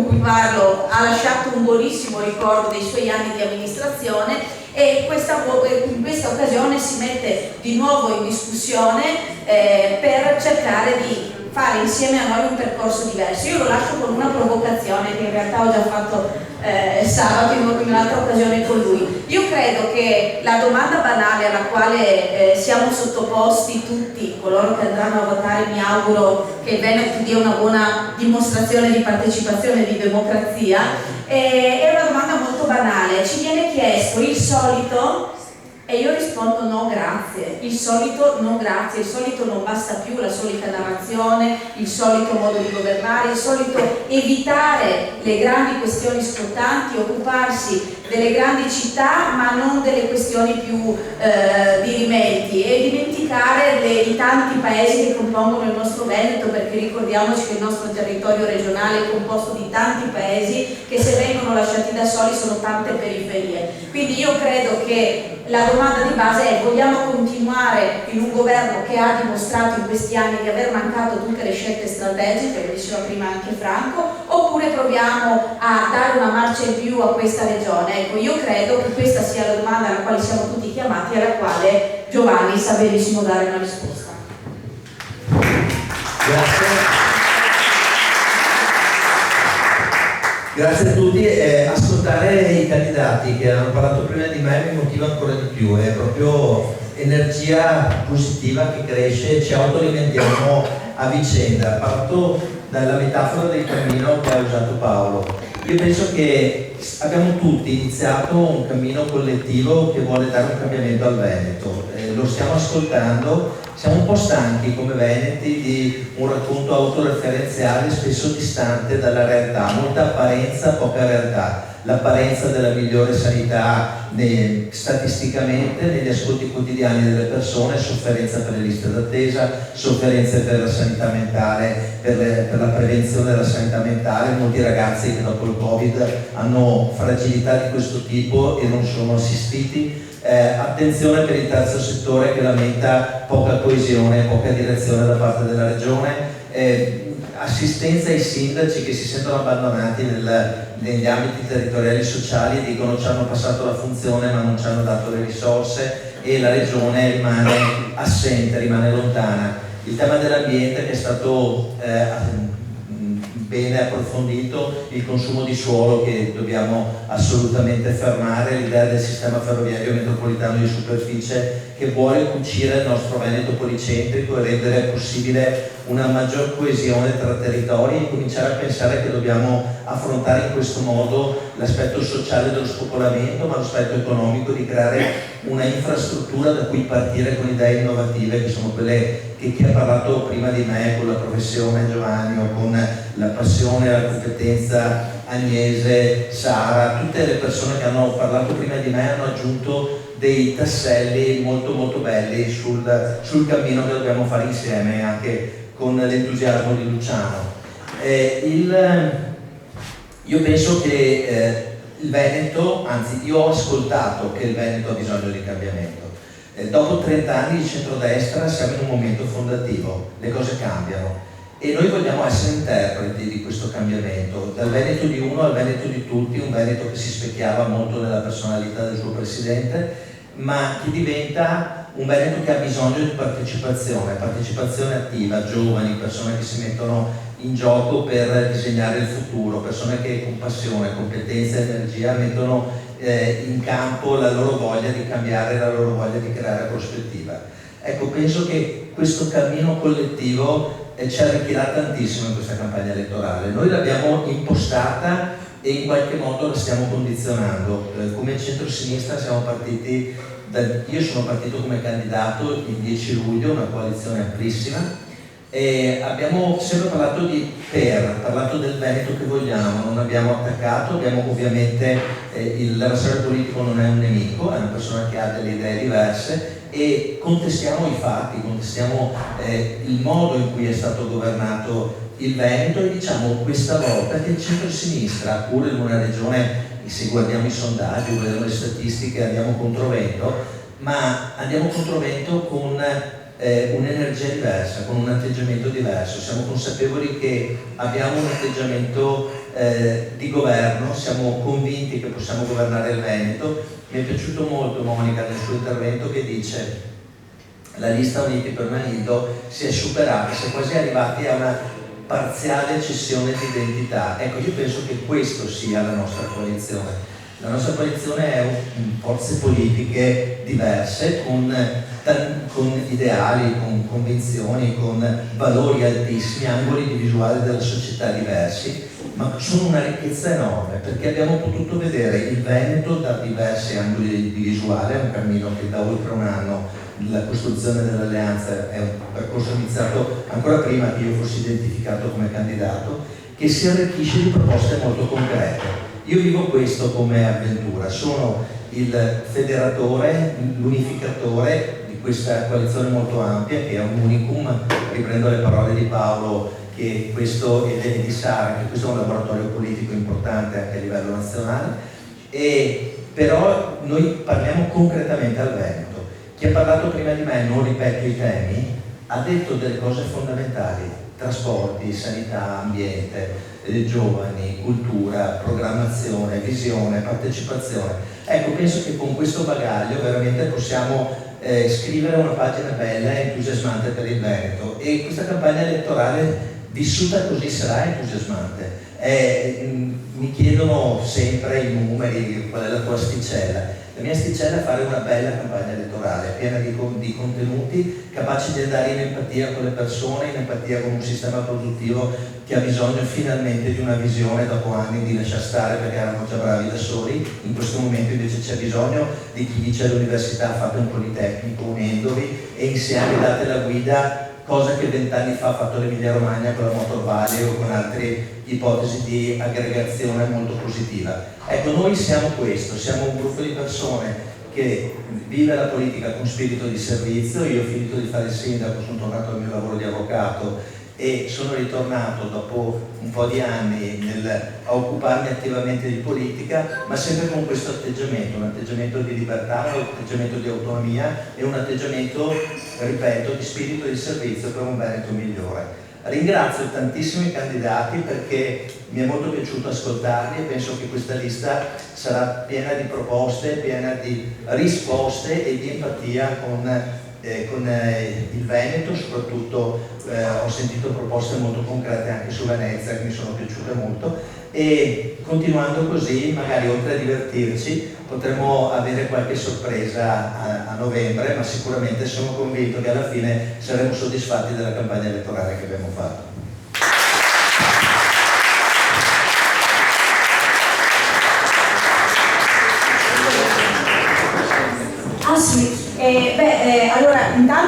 con cui parlo ha lasciato un buonissimo ricordo dei suoi anni di amministrazione, e in questa occasione si mette di nuovo in discussione per cercare di fare insieme a noi un percorso diverso. Io lo lascio con una provocazione che in realtà ho già fatto sabato in un'altra occasione con lui. Io credo che la domanda banale alla quale siamo sottoposti tutti coloro che andranno a votare, mi auguro che il Veneto dia una buona dimostrazione di partecipazione e di democrazia, è una domanda molto banale. Ci viene chiesto il solito e io rispondo no grazie, il solito no grazie, il solito non basta più, la solita narrazione, il solito modo di governare, il solito evitare le grandi questioni scottanti, occuparsi delle grandi città ma non delle questioni più dirimenti, e dimenticare i tanti paesi che compongono il nostro Veneto, perché ricordiamoci che il nostro territorio regionale è composto di tanti paesi che, se vengono lasciati da soli, sono tante periferie. Quindi io credo che la domanda di base è: vogliamo continuare in un governo che ha dimostrato in questi anni di aver mancato tutte le scelte strategiche, lo diceva prima anche Franco, oppure proviamo a dare una marcia in più a questa regione? Ecco, io credo che questa sia la domanda alla quale siamo tutti chiamati e alla quale Giovanni sa benissimo dare una risposta. Grazie. Grazie a tutti. Ascoltare i candidati che hanno parlato prima di me mi motiva ancora di più, è proprio energia positiva che cresce, ci autoalimentiamo a vicenda. Parto dalla metafora del cammino che ha usato Paolo. Io penso che abbiamo tutti iniziato un cammino collettivo che vuole dare un cambiamento al Veneto, lo stiamo ascoltando. Siamo un po' stanchi come veneti di un racconto autoreferenziale spesso distante dalla realtà, molta apparenza, poca realtà. L'apparenza della migliore sanità statisticamente negli ascolti quotidiani delle persone, sofferenza per le liste d'attesa, sofferenze per la sanità mentale, per la prevenzione della sanità mentale, molti ragazzi che dopo il Covid hanno fragilità di questo tipo e non sono assistiti. Attenzione per il terzo settore che lamenta poca coesione, poca direzione da parte della regione, assistenza ai sindaci che si sentono abbandonati negli ambiti territoriali sociali e dicono ci hanno passato la funzione ma non ci hanno dato le risorse e la regione rimane assente, rimane lontana. Il tema dell'ambiente che è stato bene approfondito, il consumo di suolo che dobbiamo assolutamente fermare, l'idea del sistema ferroviario metropolitano di superficie che vuole cucire il nostro Veneto policentrico e rendere possibile una maggior coesione tra territori e cominciare a pensare che dobbiamo affrontare in questo modo l'aspetto sociale dello spopolamento, ma l'aspetto economico di creare una infrastruttura da cui partire con idee innovative che sono quelle che chi ha parlato prima di me con la professione Giovanni o con la passione e la competenza Agnese, Sara, tutte le persone che hanno parlato prima di me hanno aggiunto dei tasselli molto molto belli sul cammino che dobbiamo fare insieme anche con l'entusiasmo di Luciano. Io penso che il Veneto, anzi io ho ascoltato che il Veneto ha bisogno di cambiamento. Dopo 30 anni di centrodestra siamo in un momento fondativo, le cose cambiano e noi vogliamo essere interpreti di questo cambiamento, dal Veneto di uno al Veneto di tutti, un Veneto che si specchiava molto nella personalità del suo presidente, ma che diventa un Veneto che ha bisogno di partecipazione attiva, giovani, persone che si mettono in gioco per disegnare il futuro, persone che con passione, competenza e energia mettono in campo la loro voglia di cambiare, la loro voglia di creare prospettiva. Ecco, penso che questo cammino collettivo ci arricchirà tantissimo in questa campagna elettorale. Noi l'abbiamo impostata e in qualche modo la stiamo condizionando. Come centro-sinistra siamo partiti, io sono partito come candidato il 10 luglio, una coalizione amplissima, e abbiamo sempre parlato parlato del Veneto che vogliamo, non abbiamo attaccato, abbiamo ovviamente, l'avversario politico non è un nemico, è una persona che ha delle idee diverse e contestiamo i fatti, contestiamo il modo in cui è stato governato il Veneto e diciamo questa volta che il centro-sinistra, pur in una regione, se guardiamo i sondaggi, guardiamo le statistiche, andiamo controvento, ma andiamo controvento con un'energia diversa, con un atteggiamento diverso. Siamo consapevoli che abbiamo un atteggiamento di governo, siamo convinti che possiamo governare il Veneto. Mi è piaciuto molto Monica nel suo intervento che dice: la lista Uniti per Nanido si è superata, si è quasi arrivati a una parziale cessione di identità. Ecco, io penso che questo sia la nostra coalizione. La nostra coalizione è forze politiche diverse, con ideali, con convinzioni, con valori altissimi, angoli di visuale della società diversi, ma sono una ricchezza enorme, perché abbiamo potuto vedere il Veneto da diversi angoli di visuale. È un cammino che da oltre un anno, la costruzione dell'alleanza è un percorso iniziato ancora prima che io fossi identificato come candidato, che si arricchisce di proposte molto concrete. Io vivo questo come avventura, sono il federatore, l'unificatore di questa coalizione molto ampia che è un unicum. Riprendo le parole di Paolo che questo, e di Sara, che questo è un laboratorio politico importante anche a livello nazionale, però noi parliamo concretamente al Veneto. Chi ha parlato prima di me, non ripeto i temi, ha detto delle cose fondamentali: trasporti, sanità, ambiente, giovani, cultura, programmazione, visione, partecipazione. Ecco, penso che con questo bagaglio veramente possiamo scrivere una pagina bella e entusiasmante per il Veneto, e questa campagna elettorale vissuta così sarà entusiasmante. Mi chiedono sempre i numeri, qual è la tua asticella. La mia asticella è fare una bella campagna elettorale, piena di contenuti, capaci di andare in empatia con le persone, in empatia con un sistema produttivo che ha bisogno finalmente di una visione dopo anni di lasciar stare perché erano già bravi da soli. In questo momento invece c'è bisogno di chi dice all'università: fate un politecnico unendovi e insieme date la guida, cosa che 20 anni fa ha fatto l'Emilia Romagna con la Motor Valley o con altre ipotesi di aggregazione molto positiva. Ecco, noi siamo questo, siamo un gruppo di persone che vive la politica con spirito di servizio. Io ho finito di fare il sindaco, sono tornato al mio lavoro di avvocato e sono ritornato dopo un po' di anni a occuparmi attivamente di politica, ma sempre con questo atteggiamento, un atteggiamento di libertà, un atteggiamento di autonomia e un atteggiamento, ripeto, di spirito di servizio per un Veneto migliore. Ringrazio tantissimo i candidati perché mi è molto piaciuto ascoltarli e penso che questa lista sarà piena di proposte, piena di risposte e di empatia con il Veneto. Soprattutto ho sentito proposte molto concrete anche su Venezia che mi sono piaciute molto, e continuando così magari oltre a divertirci potremo avere qualche sorpresa a novembre, ma sicuramente sono convinto che alla fine saremo soddisfatti della campagna elettorale che abbiamo fatto. Ah sì, allora intanto